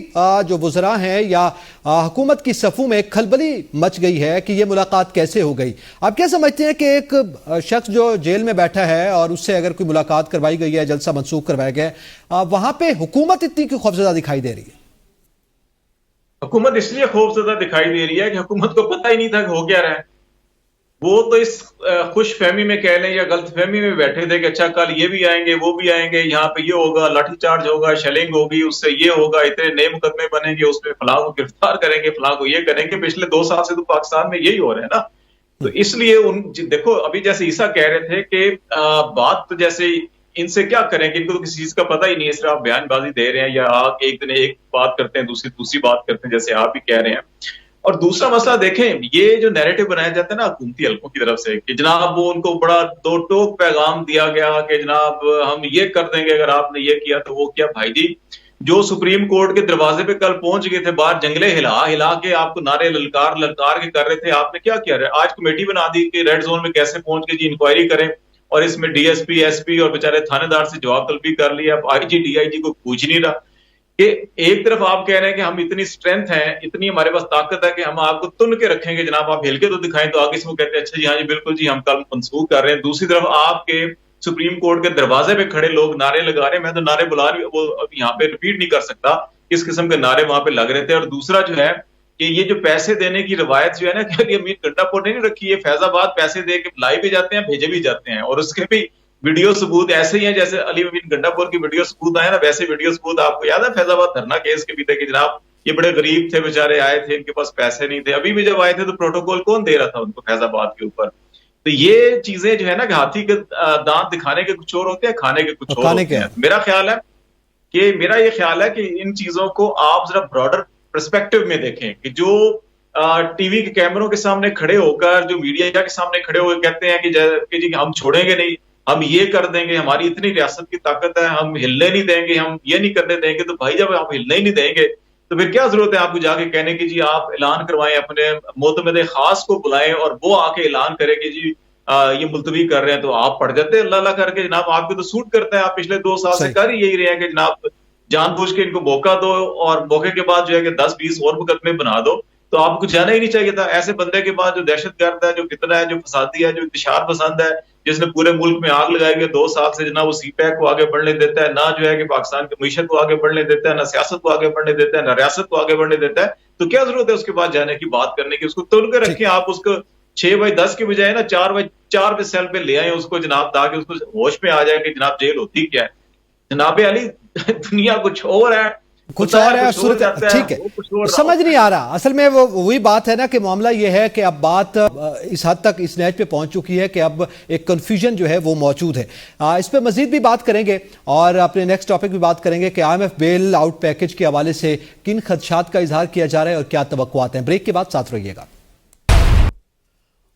جو وزراء ہیں یا حکومت کی صفوں میں کھلبلی مچ گئی ہے کہ یہ ملاقات کیسے ہو گئی. آپ کیا سمجھتے ہیں کہ ایک شخص جو جیل میں بیٹھا ہے اور اس سے اگر کوئی ملاقات کروائی گئی ہے، جلسہ منسوخ کروایا گیا ہے، وہاں پہ حکومت اتنی کیوں خوفزدہ دکھائی دے رہی ہے؟ حکومت اس لیے خوفزدہ دکھائی دے رہی ہے کہ حکومت کو پتہ ہی نہیں تھا کہ ہو کیا رہا ہے. وہ تو اس خوش فہمی میں کہہ لیں یا غلط فہمی میں بیٹھے تھے کہ اچھا کل یہ بھی آئیں گے، وہ بھی آئیں گے، یہاں پہ یہ ہوگا، لاٹھی چارج ہوگا، شیلنگ ہوگی، اس سے یہ ہوگا، اتنے نئے مقدمے بنیں گے، اس میں فلاں کو گرفتار کریں گے، فلاں کو یہ کریں گے. پچھلے 2 سال سے تو پاکستان میں یہی ہو رہا ہے نا. تو اس لیے دیکھو ابھی جیسے عیسیٰ کہہ رہے تھے کہ بات تو جیسے ان سے کیا کریں کہ ان کو تو کسی چیز کا پتہ ہی نہیں ہے، صرف آپ بیان بازی دے رہے ہیں یا آپ ایک دن ایک بات کرتے ہیں دوسری بات کرتے ہیں جیسے آپ بھی کہہ رہے ہیں. اور دوسرا مسئلہ دیکھیں، یہ جو نیریٹو بنایا جاتا ہے نا حکومتی حلقوں کی طرف سے کہ جناب وہ ان کو بڑا 2 ٹوک پیغام دیا گیا کہ جناب ہم یہ کر دیں گے اگر آپ نے یہ کیا تو وہ کیا. بھائی جی، جو سپریم کورٹ کے دروازے پہ کل پہنچ گئے تھے، باہر جنگلے ہلا کے آپ کو نعرے للکار کے کر رہے تھے، آپ نے کیا کیا؟ آج کمیٹی بنا دی کہ ریڈ زون میں کیسے پہنچ کے جی انکوائری کریں، اور اس میں D S P S P اور بیچارے تھانے دار سے جواب طلبی کر لی. اب آئی جی ڈی آئی جی کو پوچھ نہیں رہا کہ ایک طرف آپ کہہ رہے ہیں کہ ہم اتنی اسٹرینتھ ہیں، اتنی ہمارے پاس طاقت ہے کہ ہم آپ کو تن کے رکھیں گے، جناب آپ ہل کے تو دکھائیں، تو آگے سے وہ کہتے ہیں اچھا جی ہاں جی بالکل جی ہم کل منسوخ کر رہے ہیں. دوسری طرف آپ کے سپریم کورٹ کے دروازے پہ کھڑے لوگ نعرے لگا رہے ہیں. میں تو نعرے بلا رہی وہ یہاں پہ ریپیٹ نہیں کر سکتا کس قسم کے نعرے وہاں پہ لگ رہے تھے. اور دوسرا جو ہے کہ یہ جو پیسے دینے کی روایت جو ہے نا کہ امیر گنڈا پور نے نہیں رکھی، یہ فیض آباد پیسے دے کے بلائے بھی جاتے ہیں، بھیجے بھی جاتے ہیں، اور اس کے بھی ویڈیو ثبوت ایسے ہی ہیں جیسے علی امین گنڈا پور کی ویڈیو ثبوت آئے نا، ویسے ویڈیو ثبوت آپ کو یاد ہے فیض آباد دھرنا کیس کے بھی تھے کہ جناب یہ بڑے غریب تھے بیچارے، آئے تھے ان کے پاس پیسے نہیں تھے. ابھی بھی جب آئے تھے تو پروٹوکول کون دے رہا تھا ان کو فیض آباد کے اوپر. تو یہ چیزیں جو ہے نا کہ ہاتھی کے دانت دکھانے کے کچھ اور ہوتے ہیں، کھانے کے کچھ اور ہوتے ہیں. میرا یہ خیال ہے کہ ان چیزوں کو آپ ذرا براڈر پرسپیکٹو میں دیکھیں کہ جو ٹی وی کے کیمروں کے سامنے کھڑے ہو کر، جو میڈیا کے سامنے کھڑے ہو کہتے ہیں کہ جی ہم چھوڑیں گے نہیں، ہم یہ کر دیں گے، ہماری اتنی ریاست کی طاقت ہے، ہم ہلنے نہیں دیں گے، ہم یہ نہیں کرنے دیں گے. تو بھائی جب آپ ہلنے ہی نہیں دیں گے تو پھر کیا ضرورت ہے آپ کو جا کے کہنے کی جی آپ اعلان کروائیں، اپنے معتمد خاص کو بلائیں اور وہ آ کے اعلان کرے کہ جی یہ ملتوی کر رہے ہیں. تو آپ پڑ جاتے ہیں اللہ اللہ کر کے، جناب آپ کو تو سوٹ کرتا ہے. آپ پچھلے 2 سال سے کر ہی یہی رہے ہیں کہ جناب جان بوجھ کے ان کو موقع دو اور موقع کے بعد جو ہے کہ 10-20 اور مقدمے بنا دو. تو آپ کو جانا ہی نہیں چاہیے تھا. ایسے بندے کے بعد جو دہشت گرد ہے، جو فتنہ ہے، جو فسادی ہے، جو انتشار پسند ہے، جس نے پورے ملک میں آگ لگائی ہوئی ہے 2 سال سے، جناب وہ سی پیک کو آگے بڑھنے دیتا ہے، نہ جو ہے کہ پاکستان کی معیشت کو آگے بڑھنے دیتا ہے، نہ سیاست کو آگے بڑھنے دیتا ہے، نہ ریاست کو آگے بڑھنے دیتا ہے. تو کیا ضرورت ہے اس کے بعد جانے کی، بات کرنے کی؟ اس کو تل کے رکھیں آپ، اس کو 6/10 کے بجائے نا 4/4 پہ سیل پہ لے آئیں اس کو جناب، تاکہ اس کو ہوش میں آ جائے کہ جناب جیل ہوتی کیا ہے. جناب علی دنیا کچھ اور ہے، کچھ اور ہے، ٹھیک ہے، سمجھ نہیں آ رہا. اصل میں وہی بات ہے نا کہ معاملہ یہ ہے کہ اب بات اس حد تک اس نیچ پہ پہنچ چکی ہے کہ اب ایک کنفیوژن جو ہے وہ موجود ہے. اس پہ مزید بھی بات کریں گے اور اپنے نیکسٹ ٹاپک بھی بات کریں گے کہ IMF بیل آؤٹ پیکج کے حوالے سے کن خدشات کا اظہار کیا جا رہا ہے اور کیا توقعات ہیں. بریک کے بعد ساتھ رہیے گا.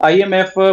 IMF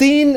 3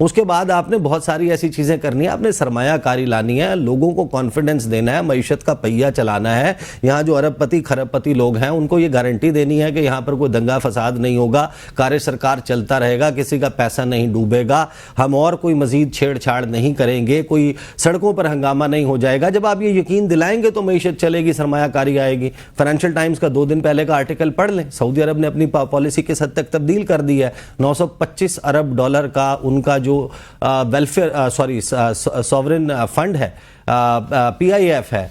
اس کے بعد آپ نے بہت ساری ایسی چیزیں کرنی ہیں, آپ نے سرمایہ کاری لانی ہے, لوگوں کو کانفیڈنس دینا ہے, معیشت کا پہیہ چلانا ہے. یہاں جو ارب پتی کھرب پتی لوگ ہیں ان کو یہ گارنٹی دینی ہے کہ یہاں پر کوئی دنگا فساد نہیں ہوگا, کار سرکار چلتا رہے گا, کسی کا پیسہ نہیں ڈوبے گا, ہم اور کوئی مزید چھیڑ چھاڑ نہیں کریں گے, کوئی سڑکوں پر ہنگامہ نہیں ہو جائے گا. جب آپ یہ یقین دلائیں گے تو معیشت چلے گی, سرمایہ کاری آئے گی. فائنینشیل ٹائمز کا 2 دن پہلے کا آرٹیکل پڑھ لیں, سعودی عرب نے اپنی پالیسی کس حد تک تبدیل کر دی ہے. $925 ارب کا ان کا جو ویلفیئر سوورن فنڈ ہے, PIF ہے,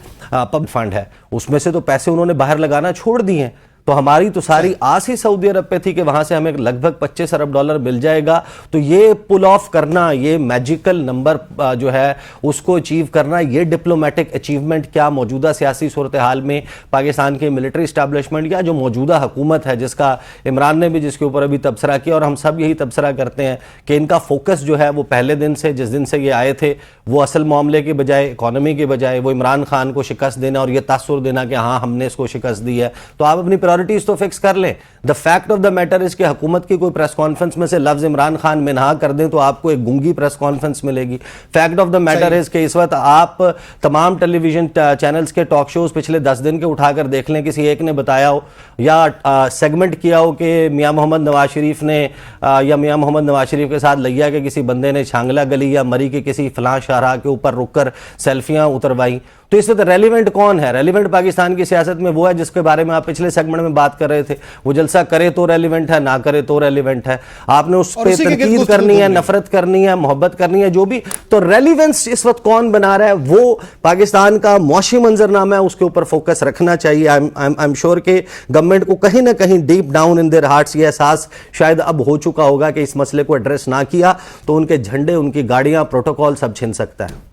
پب فنڈ ہے, اس میں سے تو پیسے انہوں نے باہر لگانا چھوڑ دیے ہیں. تو ہماری تو ساری آس ہی سعودی عرب پہ تھی کہ وہاں سے ہمیں لگ بھگ $25 ارب مل جائے گا. تو یہ پل آف کرنا, یہ میجیکل نمبر جو ہے اس کو اچیو کرنا, یہ ڈپلومیٹک اچیومنٹ کیا موجودہ سیاسی صورتحال میں پاکستان کے ملٹری اسٹیبلشمنٹ یا جو موجودہ حکومت ہے, جس کا عمران نے بھی جس کے اوپر ابھی تبصرہ کیا اور ہم سب یہی تبصرہ کرتے ہیں کہ ان کا فوکس جو ہے وہ پہلے دن سے, جس دن سے یہ آئے تھے, وہ اصل معاملے کے بجائے, اکانومی کے بجائے, وہ عمران خان کو شکست دینا اور یہ تاثر دینا کہ ہاں ہم نے اس کو شکست دی ہے. تو آپ اپنی پرائرٹیز تو فکس کر لیں. The fact of the matter is کہ حکومت کی کوئی پریس کانفرنس میں سے لفظ عمران خان منہا کر دیں تو آپ کو ایک گونگی پریس کانفرنس ملے گی. Fact of the matter is کہ اس وقت آپ تمام ٹیلی ویژن چینلز کے ٹاک شوز پچھلے 10 دن کے اٹھا کر دیکھ لیں, کسی ایک نے بتایا ہو یا سیگمنٹ کیا ہو کہ میاں محمد نواز شریف نے یا میاں محمد نواز شریف کے ساتھ لیا کہ کسی بندے نے چھانگلہ گلی یا مری کے کسی فلاں شاہراہ کے اوپر رک کر سیلفیاں اتروائیں. تو اس وقت ریلیونٹ کون ہے؟ ریلیونٹ پاکستان کی سیاست میں وہ ہے جس کے بارے میں آپ پچھلے سیگمنٹ میں بات کر رہے تھے. وہ جلسہ کرے تو ریلیونٹ ہے, نہ کرے تو ریلیونٹ ہے. آپ نے اس پہ تنقید کرنی ہے, نفرت کرنی ہے, محبت کرنی ہے, جو بھی. تو ریلیونس اس وقت کون بنا رہا ہے, وہ پاکستان کا معاشی منظرنامہ ہے, اس کے اوپر فوکس رکھنا چاہیے. آئی ایم شیور کہ گورنمنٹ کو کہیں نہ کہیں deep down in their hearts یہ احساس شاید اب ہو چکا ہوگا کہ اس مسئلے کو ایڈریس نہ کیا تو ان کے جھنڈے, ان کی گاڑیاں, پروٹوکول سب چھن سکتا ہے.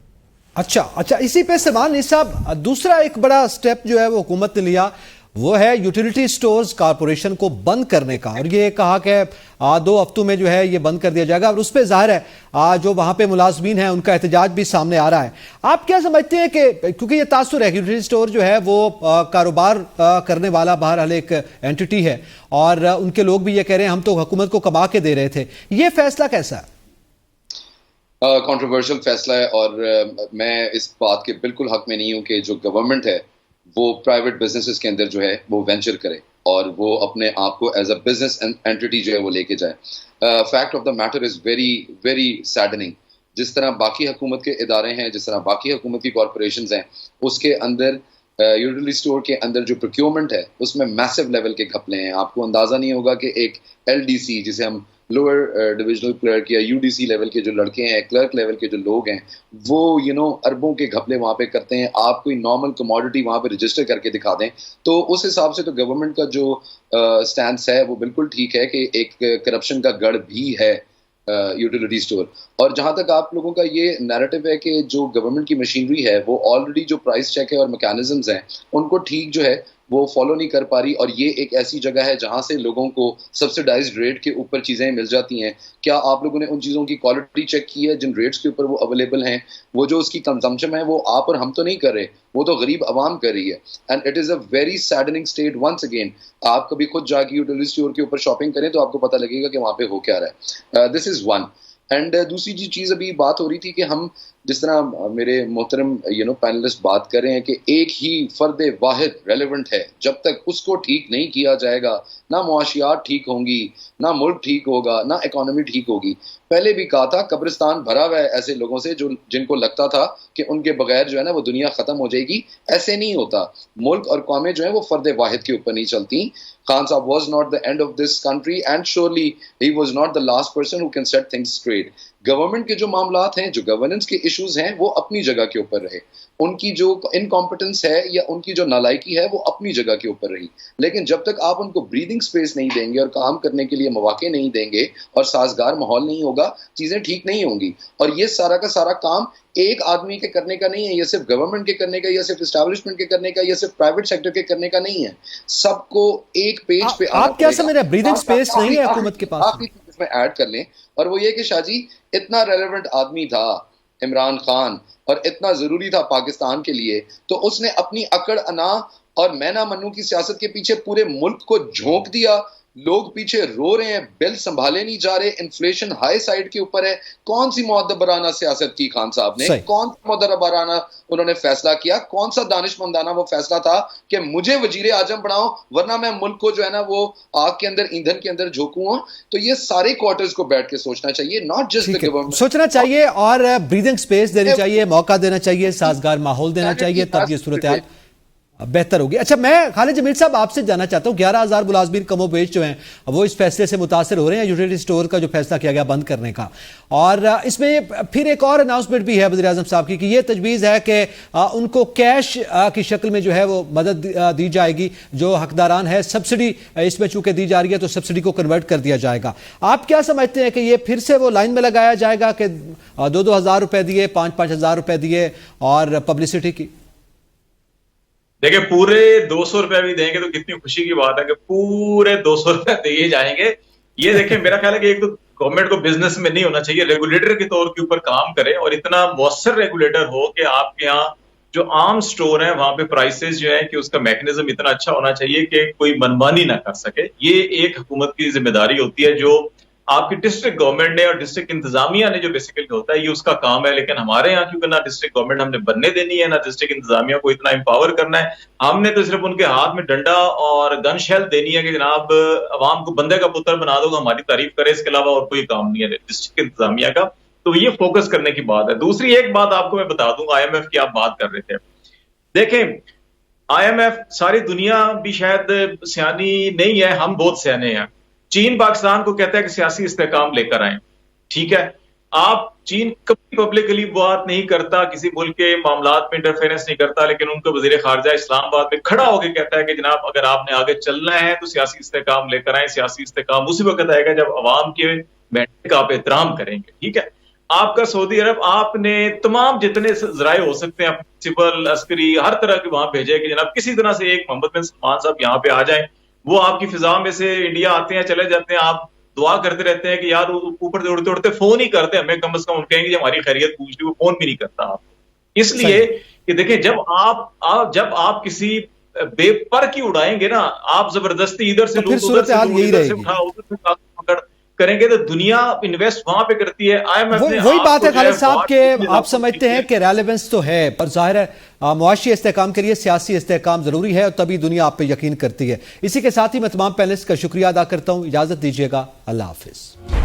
اچھا, اسی پہ سلمان عیسی صاحب, دوسرا ایک بڑا سٹیپ جو ہے وہ حکومت نے لیا, وہ ہے یوٹیلیٹی سٹورز کارپوریشن کو بند کرنے کا, اور یہ کہا کہ 2 ہفتوں میں جو ہے یہ بند کر دیا جائے گا. اور اس پہ ظاہر ہے جو وہاں پہ ملازمین ہیں ان کا احتجاج بھی سامنے آ رہا ہے. آپ کیا سمجھتے ہیں کہ کیونکہ یہ تاثر ہے کہ یوٹیلیٹی سٹور جو ہے وہ کاروبار کرنے والا بہرحال ایک اینٹی ہے, اور ان کے لوگ بھی یہ کہہ رہے ہیں ہم تو حکومت کو کما کے دے رہے تھے, یہ فیصلہ کیسا ہے؟ کنٹروورشل فیصلہ ہے, اور میں اس بات کے بالکل حق میں نہیں ہوں کہ جو گورنمنٹ ہے وہ پرائیویٹ بزنسز کے اندر جو ہے وہ وینچر کرے اور وہ اپنے آپ کو ایز اے بزنس اینٹی جو ہے وہ لے کے جائے. Fact of the matter is very very saddening. جس طرح باقی حکومت کے ادارے ہیں, جس طرح باقی حکومت کی کارپوریشنز ہیں, اس کے اندر یوٹیلیٹی اسٹور کے اندر جو پروکیورمنٹ ہے اس میں میسو لیول کے گھپلے ہیں. آپ کو اندازہ نہیں ہوگا کہ ایک LDC جسے ہم لوور ڈویژنل کلرک یا UDC لیول کے جو لڑکے ہیں, کلرک لیول کے جو لوگ ہیں, وہ اربوں کے گھپلے وہاں پہ کرتے ہیں. آپ کوئی نارمل کموڈٹی وہاں پہ رجسٹر کر کے دکھا دیں تو اس حساب سے تو گورنمنٹ کا جو سٹینس ہے وہ بالکل ٹھیک ہے کہ ایک کرپشن کا گڑھ بھی ہے یوٹیلیٹی اسٹور. اور جہاں تک آپ لوگوں کا یہ نیریٹو ہے کہ جو گورنمنٹ کی مشینری ہے وہ آلریڈی جو پرائس چیک ہے اور میکانزمز ہیں ان کو ٹھیک جو ہے وہ فالو نہیں کر پا رہی, اور یہ ایک ایسی جگہ ہے جہاں سے لوگوں کو سبسڈائزڈ ریٹ کے اوپر چیزیں مل جاتی ہیں. کیا آپ لوگوں نے ان چیزوں کی کوالٹی چیک کی ہے جن ریٹس کے اوپر وہ اویلیبل ہیں؟ وہ جو اس کی کنزمپشن ہے وہ آپ اور ہم تو نہیں کر رہے, وہ تو غریب عوام کر رہی ہے. And it is a very saddening state. Once again آپ کبھی خود جا کے یوٹیلیٹی اسٹور کے اوپر شاپنگ کریں تو آپ کو پتہ لگے گا کہ وہاں پہ ہو کیا رہا ہے. دس از ون. اینڈ دوسری چیز ابھی بات ہو رہی تھی کہ ہم جس طرح میرے محترم پینلسٹ بات کر رہے ہیں کہ ایک ہی فرد واحد ریلیونٹ ہے, جب تک اس کو ٹھیک نہیں کیا جائے گا نہ معاشیات ٹھیک ہوں گی, نہ ملک ٹھیک ہوگا, نہ اکانومی ٹھیک ہوگی. پہلے بھی کہا تھا قبرستان بھرا ہوا ہے ایسے لوگوں سے جن کو لگتا تھا کہ ان کے بغیر جو ہے نا وہ دنیا ختم ہو جائے گی. ایسے نہیں ہوتا. ملک اور قومیں جو ہیں وہ فرد واحد کے اوپر نہیں چلتی. Khan Sahib was not the end of this country and surely he was not the last person who can set things straight. Government کے جو معاملات ہیں, جو گورننس کے ایشوز ہیں, وہ اپنی جگہ کے اوپر رہے. ان کی جو انکمپٹنس ہے یا ان کی جو نالائکی ہے وہ اپنی جگہ کے اوپر رہی. لیکن جب تک آپ ان کو بریدنگ سپیس نہیں دیں گے اور کام کرنے کے لیے مواقع نہیں دیں گے اور سازگار ماحول نہیں ہوگا, چیزیں ٹھیک نہیں ہوں گی. اور یہ سارا کا سارا کام ایک آدمی کے کرنے کا نہیں ہے, یہ صرف گورنمنٹ کے کرنے کا, یا صرف اسٹیبلشمنٹ کے کرنے کا, یا صرف پرائیویٹ سیکٹر کے کرنے کا نہیں ہے. سب کو ایک پیج پہ آپ کیا سمجھ رہے ہیں بریدنگ سپیس نہیں ہے حکومت کے پاس؟ آپ اس میں ایڈ کر لیں, اور وہ یہ کہ شاہ جی اتنا ریلیونٹ آدمی تھا عمران خان اور اتنا ضروری تھا پاکستان کے لیے, تو اس نے اپنی اکڑ انا اور میں نہ منو کی سیاست کے پیچھے پورے ملک کو جھونک دیا لوگ پیچھے رو رہے ہیں, بل سنبھالے نہیں جا رہے, انفلیشن ہائی سائڈ کے اوپر ہے. کون سی معتبرانہ سیاست کی خان صاحب نے, کون سا معتبرانہ انہوں نے فیصلہ کیا, کون سا دانشمندانہ وہ فیصلہ تھا کہ مجھے وزیر اعظم بناؤ ورنہ میں ملک کو جو ہے نا وہ آگ کے اندر, ایندھن کے اندر جھونکوں ہوں. تو یہ سارے کوارٹرز کو بیٹھ کے سوچنا چاہیے, ناٹ جسٹ دی گورنمنٹ. سوچنا چاہیے اور بریدنگ سپیس دینی چاہیے, موقع دینا چاہیے, سازگار ماحول دینا چاہیے, تب یہ صورتحال بہتر ہوگی. اچھا, میں خالد جمیل صاحب آپ سے جاننا چاہتا ہوں, 11,000 ملازمین کم و بیش جو ہیں وہ اس فیصلے سے متاثر ہو رہے ہیں, یوٹیلیٹی سٹور کا جو فیصلہ کیا گیا بند کرنے کا, اور اس میں پھر ایک اور اناؤنسمنٹ بھی ہے وزیر اعظم صاحب کی کہ یہ تجویز ہے کہ ان کو کیش کی شکل میں جو ہے وہ مدد دی جائے گی, جو حقداران ہے سبسڈی اس میں چونکہ دی جا رہی ہے تو سبسڈی کو کنورٹ کر دیا جائے گا. آپ کیا سمجھتے ہیں کہ یہ پھر سے وہ لائن میں لگایا جائے گا کہ 2,000 روپے دیے, 5,000 روپے دیے اور پبلسٹی کی؟ دیکھیں, پورے 200 روپے بھی دیں گے تو کتنی خوشی کی بات ہے کہ پورے 200 روپے دیے جائیں گے. یہ دیکھیں, میرا خیال ہے کہ ایک تو گورنمنٹ کو بزنس میں نہیں ہونا چاہیے, ریگولیٹر کے طور کے اوپر کام کرے اور اتنا مؤثر ریگولیٹر ہو کہ آپ کے یہاں جو عام سٹور ہیں وہاں پہ پرائسز جو ہیں کہ اس کا میکنزم اتنا اچھا ہونا چاہیے کہ کوئی منمانی نہ کر سکے. یہ ایک حکومت کی ذمہ داری ہوتی ہے جو آپ کی ڈسٹرکٹ گورنمنٹ نے اور ڈسٹرکٹ انتظامیہ نے جو بیسیکلی ہوتا ہے یہ اس کا کام ہے. لیکن ہمارے یہاں کیونکہ نہ ڈسٹرکٹ گورنمنٹ ہم نے بننے دینی ہے, نہ ڈسٹرکٹ انتظامیہ کو اتنا امپاور کرنا ہے. ہم نے تو صرف ان کے ہاتھ میں ڈنڈا اور گن شیل دینی ہے کہ جناب عوام کو بندے کا پتر بنا دو, ہماری تعریف کرے, اس کے علاوہ اور کوئی کام نہیں ہے ڈسٹرکٹ انتظامیہ کا. تو یہ فوکس کرنے کی بات ہے. دوسری ایک بات آپ کو میں بتا دوں, آئی ایم ایف کی آپ بات کر رہے تھے. دیکھیں, آئی ایم ایف ساری دنیا بھی شاید سیانی نہیں ہے, ہم بہت سیانے ہیں. چین پاکستان کو کہتا ہے کہ سیاسی استحکام لے کر آئیں, ٹھیک ہے. آپ چین کبھی پبلکلی بات نہیں کرتا, کسی ملک کے معاملات میں انٹرفیئرنس نہیں کرتا, لیکن ان کو وزیر خارجہ اسلام آباد میں کھڑا ہو کے کہتا ہے کہ جناب اگر آپ نے آگے چلنا ہے تو سیاسی استحکام لے کر آئیں. سیاسی استحکام اسی وقت آئے گا جب عوام کے مینڈیٹ کا آپ احترام کریں گے, ٹھیک ہے. آپ کا سعودی عرب, آپ نے تمام جتنے ذرائع ہو سکتے ہیں سول عسکری ہر طرح کے وہاں بھیجے کہ جناب کسی طرح سے ایک محمد بن سلمان صاحب یہاں پہ آ جائیں. وہ آپ کی فضا میں سے انڈیا آتے ہیں, چلے جاتے ہیں, آپ دعا کرتے رہتے ہیں کہ یار اوپر سے اڑتے اڑتے فون ہی کرتے ہیں, ہمیں کم از کم کہیں گے ہماری خیریت پوچھ لی, وہ فون بھی نہیں کرتا آپ. اس لیے کہ دیکھیں, جب آپ کسی بے پر کی اڑائیں گے نا, آپ زبردستی ادھر سے لوٹ ادھر سے اٹھا ادھر سے پکڑ کریں گے تو دنیا انویسٹ وہاں پہ کرتی ہے. وہی بات ہے خالد صاحب کہ آپ سمجھتے ہیں کہ ریلیونس تو ہے, پر ظاہر ہے معاشی استحکام کے لیے سیاسی استحکام ضروری ہے اور تبھی دنیا آپ پہ یقین کرتی ہے. اسی کے ساتھ ہی میں تمام پینلسٹ کا شکریہ ادا کرتا ہوں. اجازت دیجیے گا, اللہ حافظ.